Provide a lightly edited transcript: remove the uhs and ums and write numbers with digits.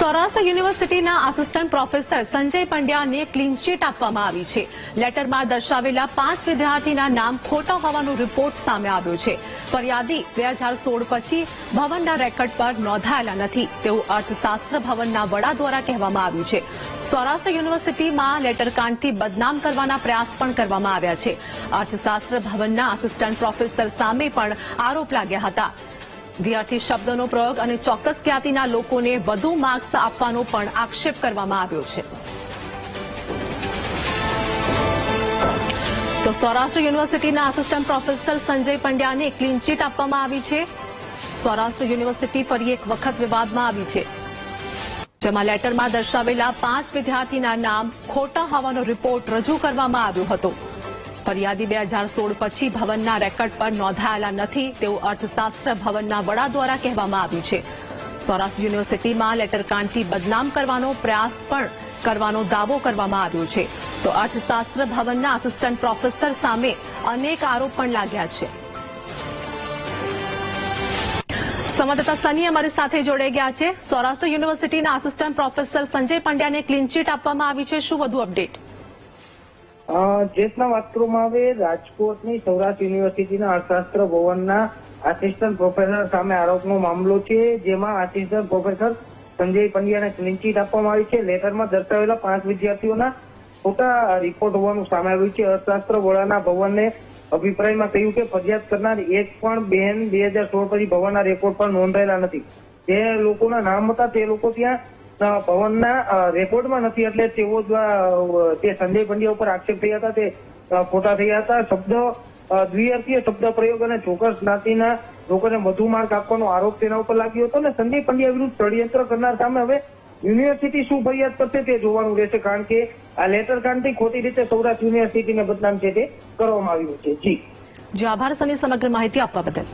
સૌરાષ્ટ્ર યુનિવર્સિટીના assistant professor Sanjay પંડ્યાને clean chit આપવામાં આવી છે. લેટરમાં દર્શાવેલા 5 વિદ્યાર્થીના નામ ખોટા હોવાનો રિપોર્ટ સામે આવ્યો છે. ફરિયાદી 2016 પછી ભવનના રેકોર્ડ પર નોંધાયેલા નથી તેવું અર્થશાસ્ત્ર ભવનના વડા દ્વારા કહેવામાં આવ્યું છે. સૌરાષ્ટ્ર યુનિવર્સિટીમાં લેટરકાંડથી બદનામ કરવાના પ્રયાસ પણ કરવામાં આવ્યા છે. અર્થશાસ્ત્ર ભવનના આસિસ્ટન્ટ પ્રોફેસર સામે પણ આરોપ લાગ્યા હતા. વિદ્યાર્થી શબ્દનો પ્રયોગ અને ચોક્કસ જ્ઞાતિના લોકોને વધુ માર્ક્સ આપવાનો પણ આક્ષેપ કરવામાં આવ્યો છે. તો સૌરાષ્ટ્ર યુનિવર્સિટીના આસિસ્ટન્ટ પ્રોફેસર સંજય પંડ્યાને ક્લીન ચીટ આપવામાં આવી છે. સૌરાષ્ટ્ર યુનિવર્સિટી ફરી એક વખત વિવાદમાં આવી છે, જેમાં લેટરમાં દર્શાવેલા 5 વિદ્યાર્થીના નામ ખોટા હોવાનો રિપોર્ટ રજૂ કરવામાં આવ્યો હતો. ફરિયાદી 2016 પછી ભવનના રેકોર્ડ પર નોંધાયેલા નથી તેવું અર્થશાસ્ત્ર ભવનના વડા દ્વારા કહેવામાં આવ્યું છે. સૌરાષ્ટ્ર યુનિવર્સિટીમાં લેટરકાંડથી બદનામ કરવાનો પ્રયાસ પણ કરવાનો દાવો કરવામાં આવ્યો છે. તો અર્થશાસ્ત્ર ભવનના આસિસ્ટન્ટ પ્રોફેસર સામે અનેક આરોપ પણ લાગ્યા છે. સંવાદદાતા સની અમારી સાથે જોડાઈ ગયા છે. સૌરાષ્ટ્ર યુનિવર્સિટીના આસિસ્ટન્ટ પ્રોફેસર સંજય પંડ્યાને ક્લીન ચીટ આપવામાં આવી છે, શું વધુ અપડેટ? જેટના વાત કરવામાં આવે, રાજકોટની સૌરાષ્ટ્ર યુનિવર્સિટીના અર્થશાસ્ત્ર ભવનના આસિસ્ટન્ટ પ્રોફેસર સામે આરોપનો મામલો છે, જેમાં આસિસ્ટન્ટ પ્રોફેસર સંજય પંડ્યાને ક્લીન ચીટ આપવામાં આવી છે. લેટરમાં દર્શાવેલા 5 વિદ્યાર્થીઓના ખોટા રિપોર્ટ હોવાનું સામે આવ્યું છે. અર્થશાસ્ત્ર વડાના ભવનને અભિપ્રાયમાં કહ્યું કે ફરિયાદ કરનાર એક પણ બહેન 2016 પછી ભવનના રેકોર્ડ પર નોંધાયેલા નથી. જે લોકોના નામ હતા તે લોકો ત્યાં ભવનના રેકોર્ડમાં નથી, એટલે તેઓ તે સંજય પંડ્યા ઉપર આક્ષેપ થયા હતા તે ખોટા થયા હતા. દ્વિઅર્થીય શબ્દ પ્રયોગ અને ચોક્કસ જ્ઞાતિના લોકોને વધુ માર્ક આપવાનો આરોપ તેના ઉપર લાગ્યો હતો અને સંજય પંડ્યા વિરુદ્ધ ષડયંત્ર કરનાર સામે હવે યુનિવર્સિટી શું ફરિયાદ કરશે તે જોવાનું રહેશે, કારણ કે આ લેટરકાંડથી ખોટી રીતે સૌરાષ્ટ્ર યુનિવર્સિટીને બદનામ છે તે કરવામાં આવ્યું છે. જી આભાર સની સમગ્ર માહિતી આપવા બદલ.